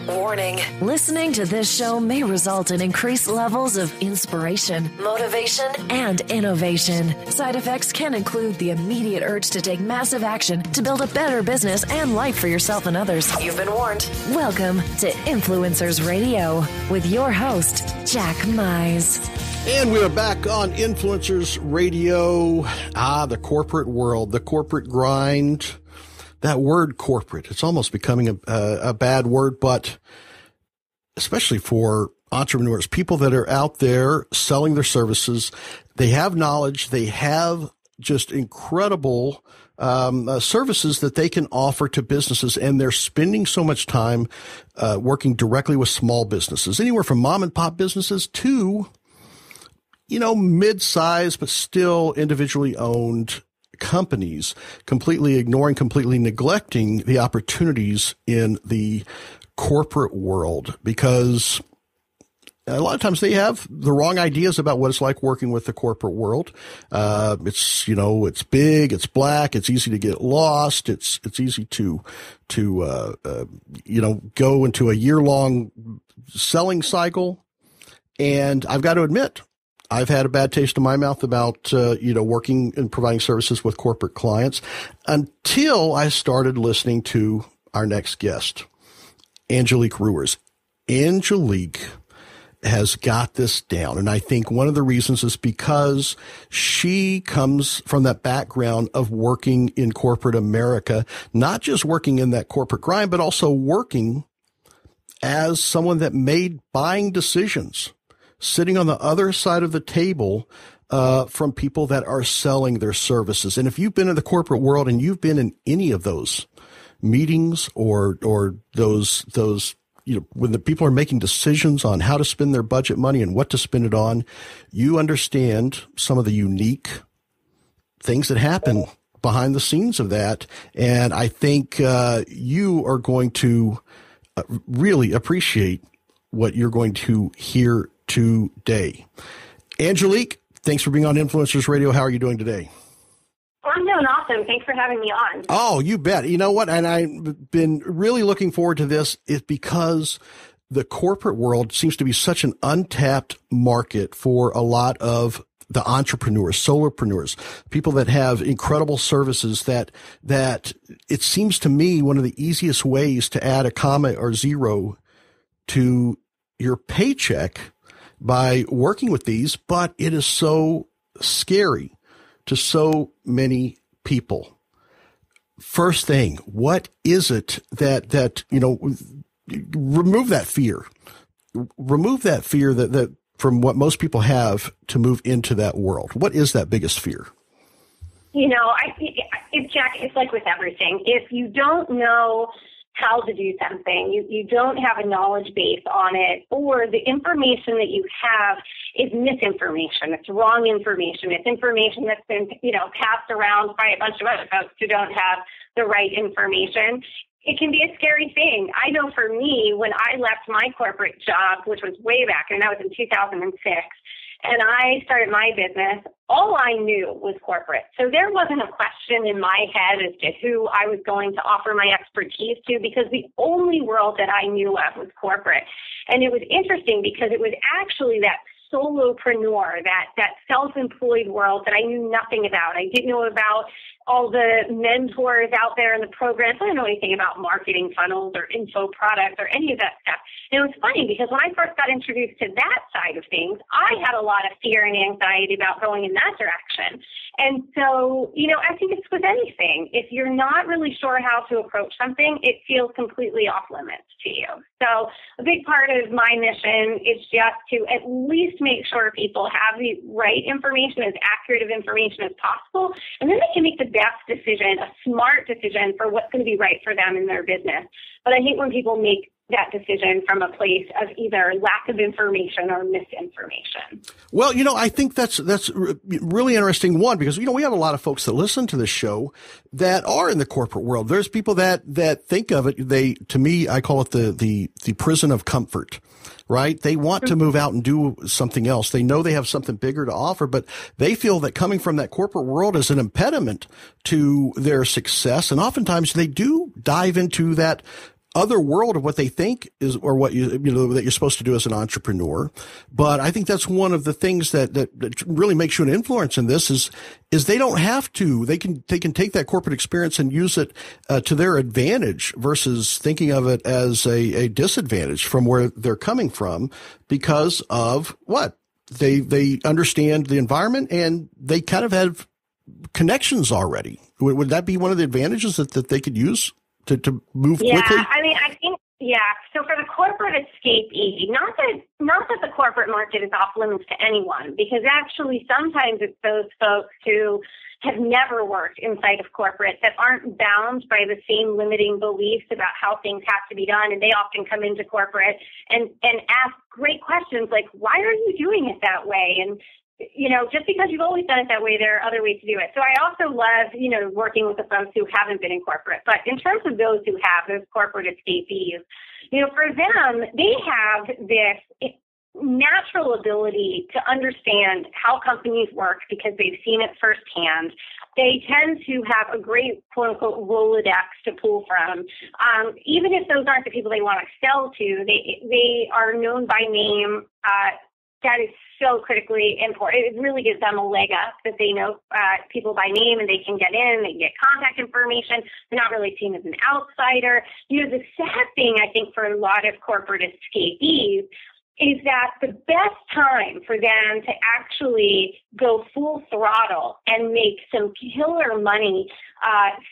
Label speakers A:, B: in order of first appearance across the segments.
A: Warning. Listening to this show may result in increased levels of inspiration, motivation, and innovation. Side effects can include the immediate urge to take massive action to build a better business and life for yourself and others. You've been warned. Welcome to Influencers Radio with your host, Jack Mize.
B: And we are back on Influencers Radio. The corporate world, the corporate grind. That word corporate, it's almost becoming a bad word, but especially for entrepreneurs, people that are out there selling their services, they have knowledge, they have just incredible services that they can offer to businesses, and they're spending so much time working directly with small businesses, anywhere from mom and pop businesses to, mid-sized but still individually owned companies, completely neglecting the opportunities in the corporate world, because a lot of times they have the wrong ideas about what it's like working with the corporate world. It's big, it's black, it's easy to get lost. It's easy to go into a year-long selling cycle. And I've got to admit, I've had a bad taste in my mouth about, working and providing services with corporate clients until I started listening to our next guest, Angelique Rewers. Angelique has got this down. And I think one of the reasons is because she comes from that background of working in corporate America, not just working in that corporate grind, but also working as someone that made buying decisions, sitting on the other side of the table from people that are selling their services. And if you've been in the corporate world and you've been in any of those meetings or those when the people are making decisions on how to spend their budget money and what to spend it on, you understand some of the unique things that happen behind the scenes of that. And I think you are going to really appreciate what you're going to hear today. Angelique, thanks for being on Influencers Radio. How are you doing today?
C: I'm doing awesome. Thanks for having me on.
B: Oh, you bet. You know what? And I've been really looking forward to this is because the corporate world seems to be such an untapped market for a lot of the entrepreneurs, solopreneurs, people that have incredible services that it seems to me one of the easiest ways to add a comma or zero to your paycheck by working with these, but it is so scary to so many people. First thing, what is it that remove that fear. Remove that fear that from what most people have to move into that world. What is that biggest fear?
C: Jack, it's like with everything. If you don't know how to do something, you don't have a knowledge base on it, or the information that you have is misinformation. It's wrong information. It's information that's been, passed around by a bunch of other folks who don't have the right information. It can be a scary thing. I know for me, when I left my corporate job, which was way back, and that was in 2006, and I started my business, all I knew was corporate. So there wasn't a question in my head as to who I was going to offer my expertise to, because the only world that I knew of was corporate. And it was interesting because it was actually that solopreneur, that self-employed world that I knew nothing about. I didn't know about all the mentors out there in the programs. I didn't know anything about marketing funnels or info products or any of that stuff. And it was funny because when I first got introduced to that side of things, I had a lot of fear and anxiety about going in that direction. And so, I think it's with anything. If you're not really sure how to approach something, it feels completely off limits to you. So a big part of my mission is just to at least make sure people have the right information, as accurate of information as possible, and then they can make the best decision, a smart decision for what's going to be right for them in their business. But I hate when people make that decision from a place of either lack of information or misinformation.
B: Well, I think that's really interesting one, because, we have a lot of folks that listen to this show that are in the corporate world. There's people that think of it. To me, I call it the prison of comfort, right? They want to move out and do something else. They know they have something bigger to offer, but they feel that coming from that corporate world is an impediment to their success. And oftentimes they do dive into that other world of what they think is, or what that you're supposed to do as an entrepreneur. But I think that's one of the things that really makes you an influence in this is they don't have to. They can take that corporate experience and use it to their advantage versus thinking of it as a disadvantage from where they're coming from because of what they understand the environment and they kind of have connections already. Would that be one of the advantages that they could use to move quickly?
C: I think, so for the corporate escapee, not that the corporate market is off limits to anyone, because actually sometimes it's those folks who have never worked inside of corporate that aren't bound by the same limiting beliefs about how things have to be done, and they often come into corporate and ask great questions like, why are you doing it that way? And just because you've always done it that way, there are other ways to do it. So I also love, working with the folks who haven't been in corporate. But in terms of those who have, those corporate escapees, for them, they have this natural ability to understand how companies work because they've seen it firsthand. They tend to have a great, quote unquote, Rolodex to pull from. Even if those aren't the people they want to sell to, they are known by name. That is so critically important. It really gives them a leg up that they know people by name and they can get in, they can get contact information. They're not really seen as an outsider. The sad thing, I think, for a lot of corporate escapees is that the best time for them to actually go full throttle and make some killer money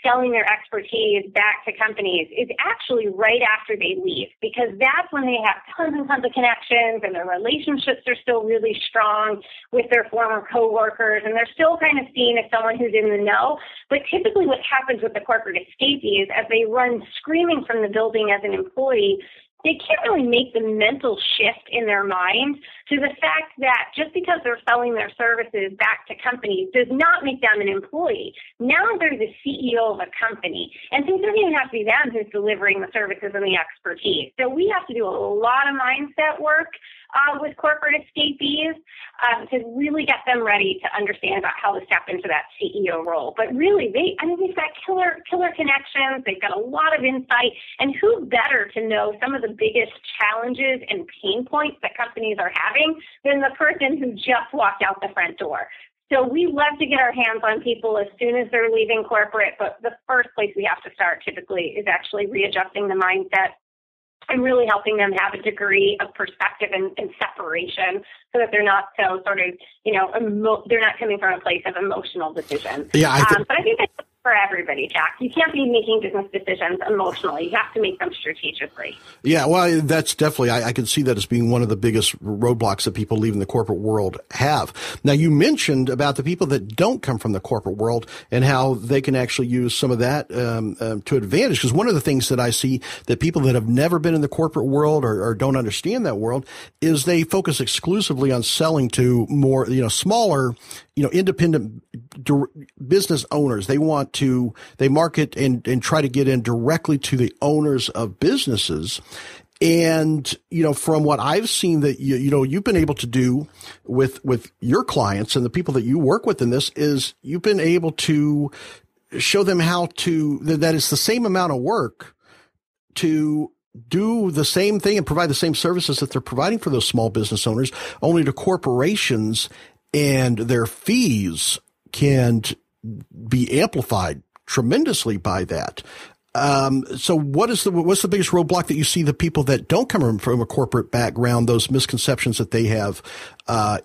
C: selling their expertise back to companies is actually right after they leave, because that's when they have tons and tons of connections and their relationships are still really strong with their former coworkers and they're still kind of seen as someone who's in the know. But typically what happens with the corporate escapee is as they run screaming from the building as an employee, they can't really make the mental shift in their mind to the fact that just because they're selling their services back to companies does not make them an employee. Now they're the CEO of a company. And so it doesn't even have to be them who's delivering the services and the expertise. So we have to do a lot of mindset work with corporate escapees to really get them ready to understand about how to step into that CEO role. But really, they've got killer connections. They've got a lot of insight. And who better to know some of the biggest challenges and pain points that companies are having than the person who just walked out the front door? So we love to get our hands on people as soon as they're leaving corporate. But the first place we have to start typically is actually readjusting the mindset and really helping them have a degree of perspective and separation so that they're not so sort of, they're not coming from a place of emotional decisions.
B: Yeah,
C: but I think that's for everybody, Jack. You can't be making business decisions emotionally. You have to make them strategically.
B: Yeah, well, that's definitely, I can see that as being one of the biggest roadblocks that people leaving the corporate world have. Now, you mentioned about the people that don't come from the corporate world and how they can actually use some of that to advantage. Because one of the things that I see that people that have never been in the corporate world or don't understand that world is they focus exclusively on selling to more, smaller, independent business owners. They market and try to get in directly to the owners of businesses. And, from what I've seen that, you've been able to do with your clients and the people that you work with in this is you've been able to show them that it's the same amount of work to do the same thing and provide the same services that they're providing for those small business owners, only to corporations, and their fees can be amplified tremendously by that. So what's the biggest roadblock that you see the people that don't come from a corporate background, those misconceptions that they have,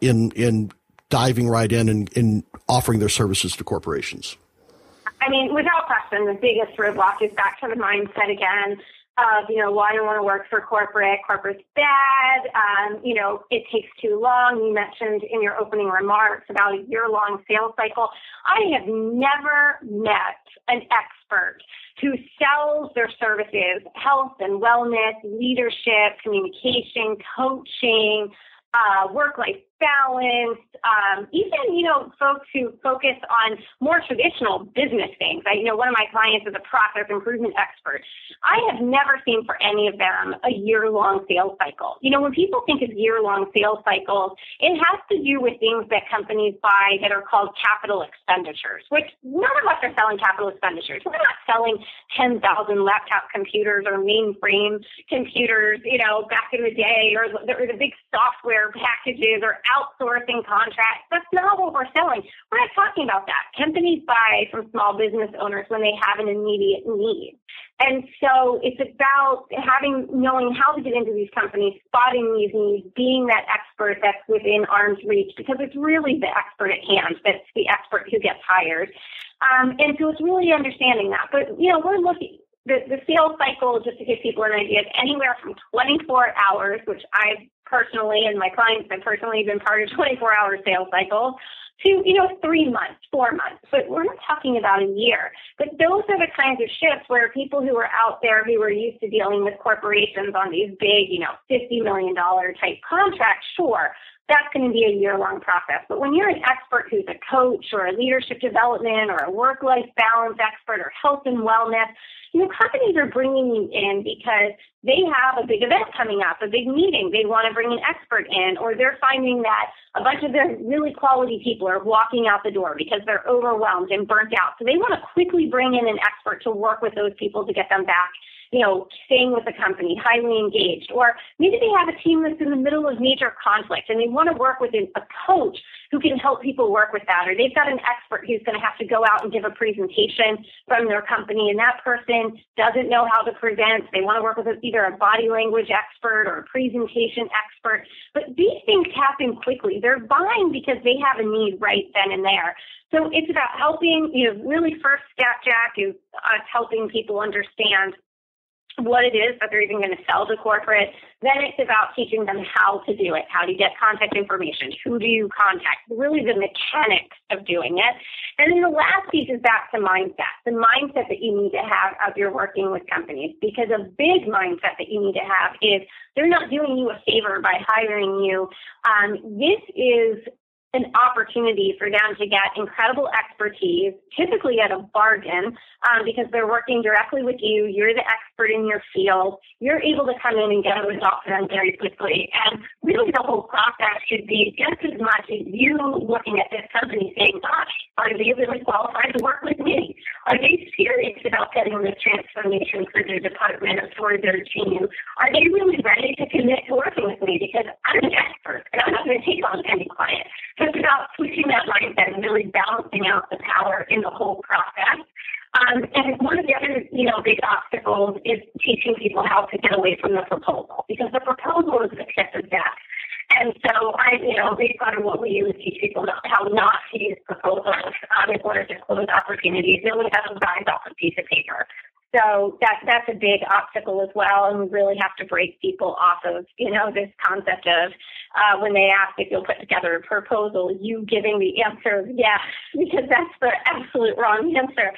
B: in diving right in and offering their services to corporations?
C: Without question, the biggest roadblock is back to the mindset again of, why I don't want to work for corporate. Corporate's bad. It takes too long. You mentioned in your opening remarks about a year-long sales cycle. I have never met an expert who sells their services, health and wellness, leadership, communication, coaching, work-life balanced, even, folks who focus on more traditional business things. One of my clients is a process improvement expert. I have never seen for any of them a year-long sales cycle. When people think of year-long sales cycles, it has to do with things that companies buy that are called capital expenditures, which none of us are selling capital expenditures. We're not selling 10,000 laptop computers or mainframe computers, back in the day, or the big software packages or outsourcing contracts. That's not what we're selling. We're not talking about that. Companies buy from small business owners when they have an immediate need. And so it's about knowing how to get into these companies, spotting these needs, being that expert that's within arm's reach, because it's really the expert at hand that's the expert who gets hired. And so it's really understanding that. But, we're looking, the sales cycle, just to give people an idea, is anywhere from 24 hours, which I've personally and my clients have personally been part of 24-hour sales cycles, to, 3 months, 4 months. But we're not talking about a year. But those are the kinds of shifts where people who are out there who are used to dealing with corporations on these big, $50 million type contracts, sure, that's going to be a year-long process. But when you're an expert who's a coach or a leadership development or a work-life balance expert or health and wellness, companies are bringing you in because they have a big event coming up, a big meeting. They want to bring an expert in, or they're finding that a bunch of their really quality people are walking out the door because they're overwhelmed and burnt out. So they want to quickly bring in an expert to work with those people to get them back, staying with the company, highly engaged. Or maybe they have a team that's in the middle of major conflict and they want to work with a coach who can help people work with that. Or they've got an expert who's going to have to go out and give a presentation from their company, and that person doesn't know how to present. They want to work with either a body language expert or a presentation expert. But these things happen quickly. They're buying because they have a need right then and there. So it's about helping, really first step, Jack, is us helping people understand what it is that they're even going to sell to corporate. Then it's about teaching them how to do it, how to get contact information, who do you contact, really the mechanics of doing it. And then the last piece is back to mindset, the mindset that you need to have as you're working with companies, because a big mindset that you need to have is they're not doing you a favor by hiring you. This is an opportunity for them to get incredible expertise, typically at a bargain, because they're working directly with you. You're the expert in your field. You're able to come in and get a result for them very quickly. And really the whole process should be just as much as you looking at this company saying, gosh, are they really qualified to work with me? Are they serious about getting this transformation for their department or for their team? Are they really ready to commit to working with me? Because I'm an expert and I'm not going to take on any client. So it's about switching that mindset and really balancing out the power in the whole process. And one of the other, big obstacles is teaching people how to get away from the proposal, because the proposal is the kiss of death. And so a big part of what we do is teach people how not to use proposals in order to close opportunities. They only have them signed off a piece of paper. So that's a big obstacle as well, and we really have to break people off of, this concept of when they ask if you'll put together a proposal, you giving the answer yes, because that's the absolute wrong answer.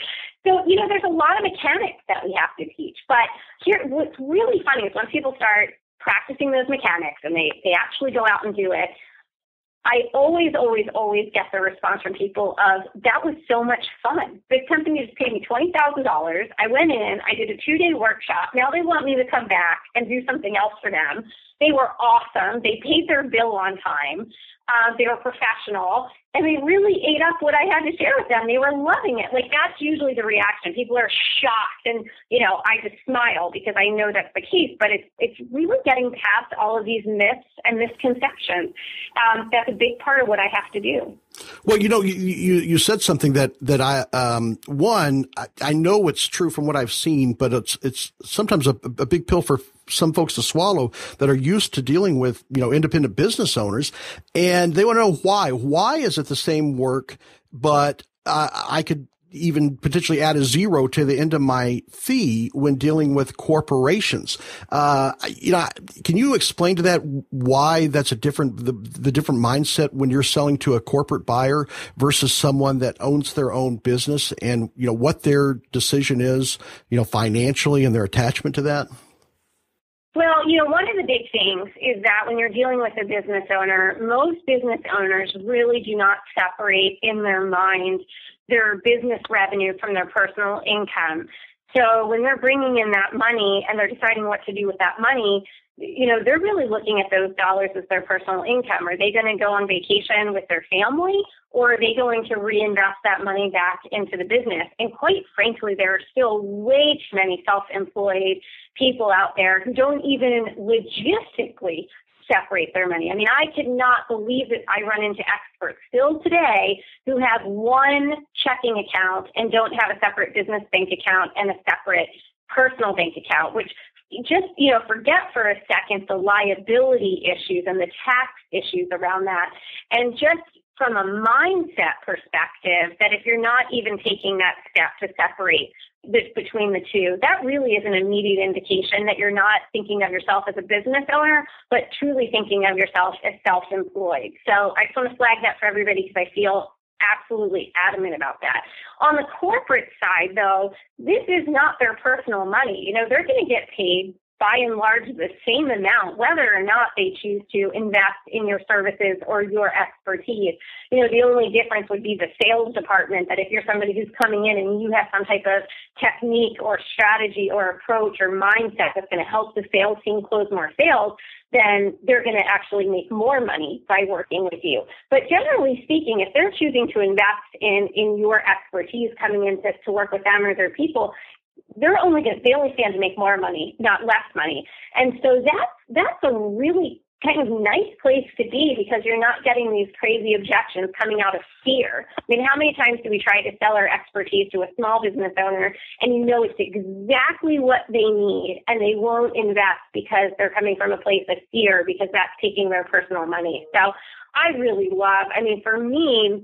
C: So, there's a lot of mechanics that we have to teach. But here, what's really funny is when people start practicing those mechanics and they actually go out and do it, I always get the response from people of, that was so much fun. The company just paid me $20,000. I went in, I did a 2-day workshop. Now they want me to come back and do something else for them. They were awesome. They paid their bill on time. They were professional, and they really ate up what I had to share with them. They were loving it. Like, that's usually the reaction. People are shocked, and, I just smile because I know that's the case, but it's really getting past all of these myths and misconceptions. That's a big part of what I have to do.
B: Well, you said something that I know it's true from what I've seen, but it's sometimes a big pill for some folks to swallow that are used to dealing with, independent business owners, and they want to know why. Why is it the same work, but I could even potentially add a zero to the end of my fee when dealing with corporations? Can you explain to that why that's the different mindset when you're selling to a corporate buyer versus someone that owns their own business, and, what their decision is, financially, and their attachment to that?
C: Well, one of the big things is that when you're dealing with a business owner, most business owners really do not separate in their mind their business revenue from their personal income. So when they're bringing in that money and they're deciding what to do with that money, they're really looking at those dollars as their personal income. Are they going to go on vacation with their family, or are they going to reinvest that money back into the business? And quite frankly, there are still way too many self-employed people out there who don't even logistically separate their money. I mean, I could not believe that I run into experts still today who have one checking account and don't have a separate business bank account and a separate personal bank account, which just, forget for a second the liability issues and the tax issues around that. And just from a mindset perspective, that if you're not even taking that step to separate between the two, that really is an immediate indication that you're not thinking of yourself as a business owner, but truly thinking of yourself as self-employed. So I just want to flag that for everybody because I feel absolutely adamant about that. On the corporate side, though, this is not their personal money. They're going to get paid by and large the same amount, whether or not they choose to invest in your services or your expertise. The only difference would be the sales department, that if you're somebody who's coming in and you have some type of technique or strategy or approach or mindset that's going to help the sales team close more sales, then they're going to actually make more money by working with you. But generally speaking, if they're choosing to invest in your expertise coming in to work with them or their people, they only stand to make more money, not less money. And so that's a really kind of nice place to be, because you're not getting these crazy objections coming out of fear. I mean, how many times do we try to sell our expertise to a small business owner and it's exactly what they need, and they won't invest because they're coming from a place of fear, because that's taking their personal money. So I really love, for me,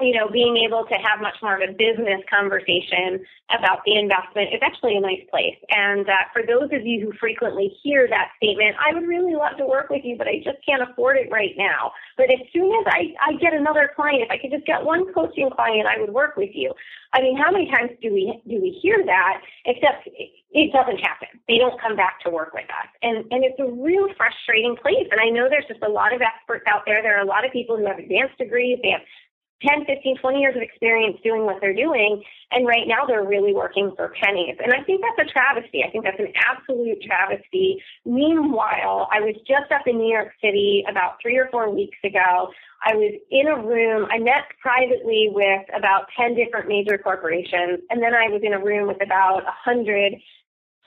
C: being able to have much more of a business conversation about the investment is actually a nice place. And for those of you who frequently hear that statement, I would really love to work with you, but I just can't afford it right now. But as soon as I get another client, if I could just get one coaching client, I would work with you. How many times do we hear that, except it doesn't happen. They don't come back to work with us. And it's a real frustrating place. And I know there's just a lot of experts out there. There are a lot of people who have advanced degrees. They have 10, 15, 20 years of experience doing what they're doing, and right now they're really working for pennies. And I think that's a travesty. I think that's an absolute travesty. Meanwhile, I was just up in New York City about 3 or 4 weeks ago. I was in a room. I met privately with about 10 different major corporations, and then I was in a room with about 100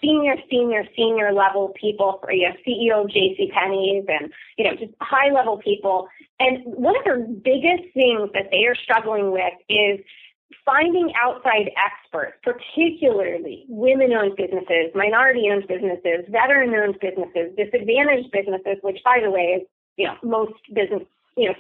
C: senior level people, for CEO of JCPenney's and, just high level people. And one of the biggest things that they are struggling with is finding outside experts, particularly women-owned businesses, minority-owned businesses, veteran-owned businesses, disadvantaged businesses, which, by the way, is, most business,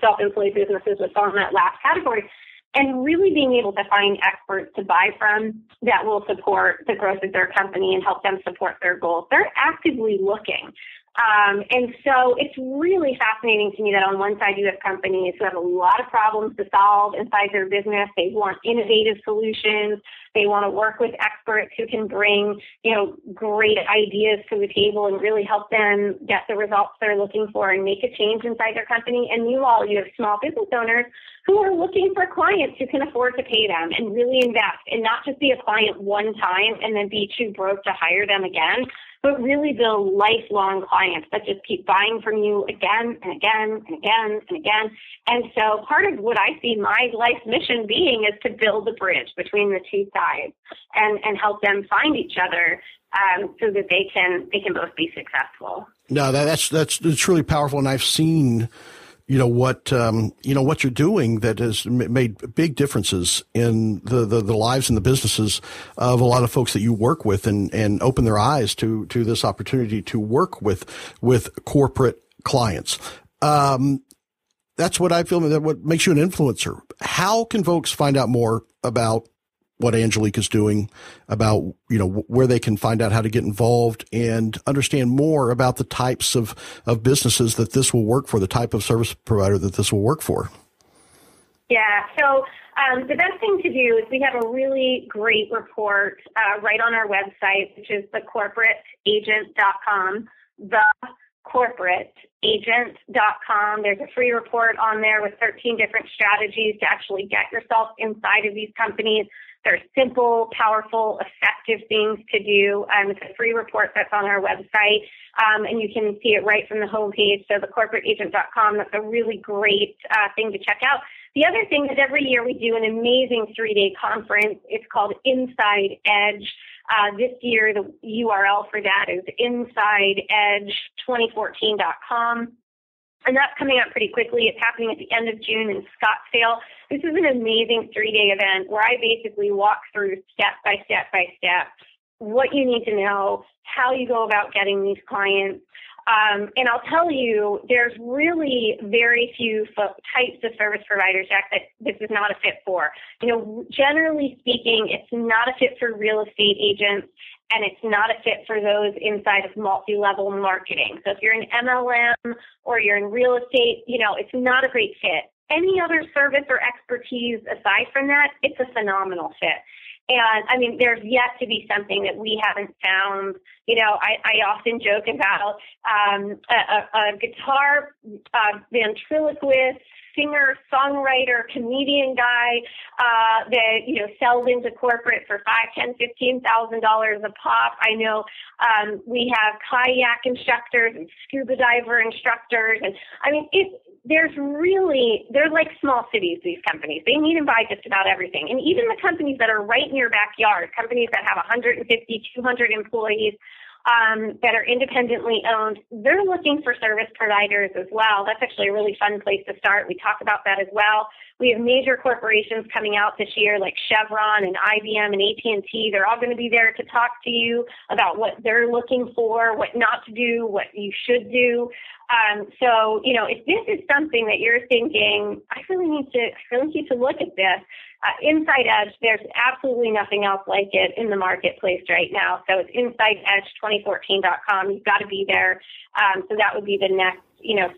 C: self-employed businesses would fall in that last category. And really being able to find experts to buy from that will support the growth of their company and help them support their goals. They're actively looking. And so it's really fascinating to me that on one side you have companies who have a lot of problems to solve inside their business. They want innovative solutions. They want to work with experts who can bring, great ideas to the table and really help them get the results they're looking for and make a change inside their company. And meanwhile, you have small business owners who are looking for clients who can afford to pay them and really invest, and not just be a client one time and then be too broke to hire them again, but really build lifelong clients that just keep buying from you again and again and again and again. And so part of what I see my life mission being is to build a bridge between the two sides and help them find each other so that they can both be successful.
B: No, that's really powerful, and I've seen what you're doing that has made big differences in the lives and the businesses of a lot of folks that you work with, and open their eyes to this opportunity to work with corporate clients. That's what I feel, that what makes you an influencer. How can folks find out more about what Angelique is doing, about, where they can find out how to get involved and understand more about the types of businesses that this will work for, the type of service provider that this will work for?
C: Yeah. So the best thing to do is we have a really great report right on our website, which is thecorporateagent.com, thecorporateagent.com. There's a free report on there with 13 different strategies to actually get yourself inside of these companies. They're simple, powerful, effective things to do. It's a free report that's on our website, and you can see it right from the homepage. So thecorporateagent.com, that's a really great thing to check out. The other thing is every year we do an amazing 3-day conference. It's called Inside Edge. This year, the URL for that is InsideEdge2014.com. And that's coming up pretty quickly. It's happening at the end of June in Scottsdale. This is an amazing 3-day event where I basically walk through step by step by step what you need to know, how you go about getting these clients. And I'll tell you, there's really very few types of service providers, Jack, that this is not a fit for. Generally speaking, it's not a fit for real estate agents, and it's not a fit for those inside of multi-level marketing. So if you're an MLM or you're in real estate, it's not a great fit. Any other service or expertise aside from that, it's a phenomenal fit. And I mean, there's yet to be something that we haven't found. I often joke about a guitar ventriloquist, singer, songwriter, comedian guy that sells into corporate for $5,000, $10,000, $15,000 a pop. I know we have kayak instructors and scuba diver instructors, and I mean they're like small cities, these companies. They need and buy just about everything. And even the companies that are right in your backyard, companies that have 150, 200 employees, that are independently owned, they're looking for service providers as well. That's actually a really fun place to start. We talk about that as well. We have major corporations coming out this year like Chevron and IBM and AT&T. They're all going to be there to talk to you about what they're looking for, what not to do, what you should do. So, if this is something that you're thinking, I really need to look at this, Inside Edge, there's absolutely nothing else like it in the marketplace right now. So it's InsideEdge2014.com. You've got to be there. So that would be the next,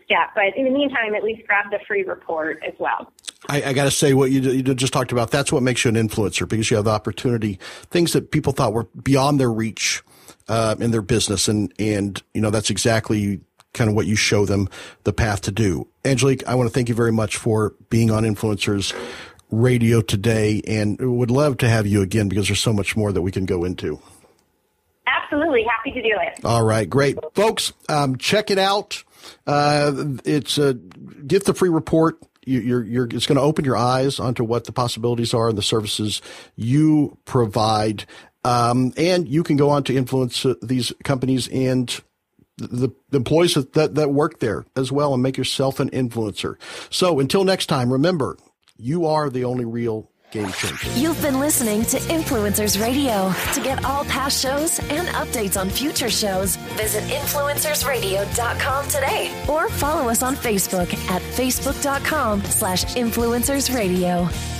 C: step. But in the meantime, at least grab the free report as well.
B: I got to say, what you just talked about, that's what makes you an influencer, because you have the opportunity, things that people thought were beyond their reach in their business. And that's exactly kind of what you show them the path to do. Angelique, I want to thank you very much for being on Influencers Radio today, and would love to have you again because there's so much more that we can go into.
C: Absolutely. Happy to do it.
B: All right. Great. Folks, check it out. Get the free report. It's going to open your eyes onto what the possibilities are and the services you provide. And you can go on to influence these companies and the employees that work there as well, and make yourself an influencer. So until next time, remember, you are the only real game changer.
A: You've been listening to Influencers Radio. To get all past shows and updates on future shows, visit influencersradio.com today or follow us on Facebook at facebook.com/influencersradio.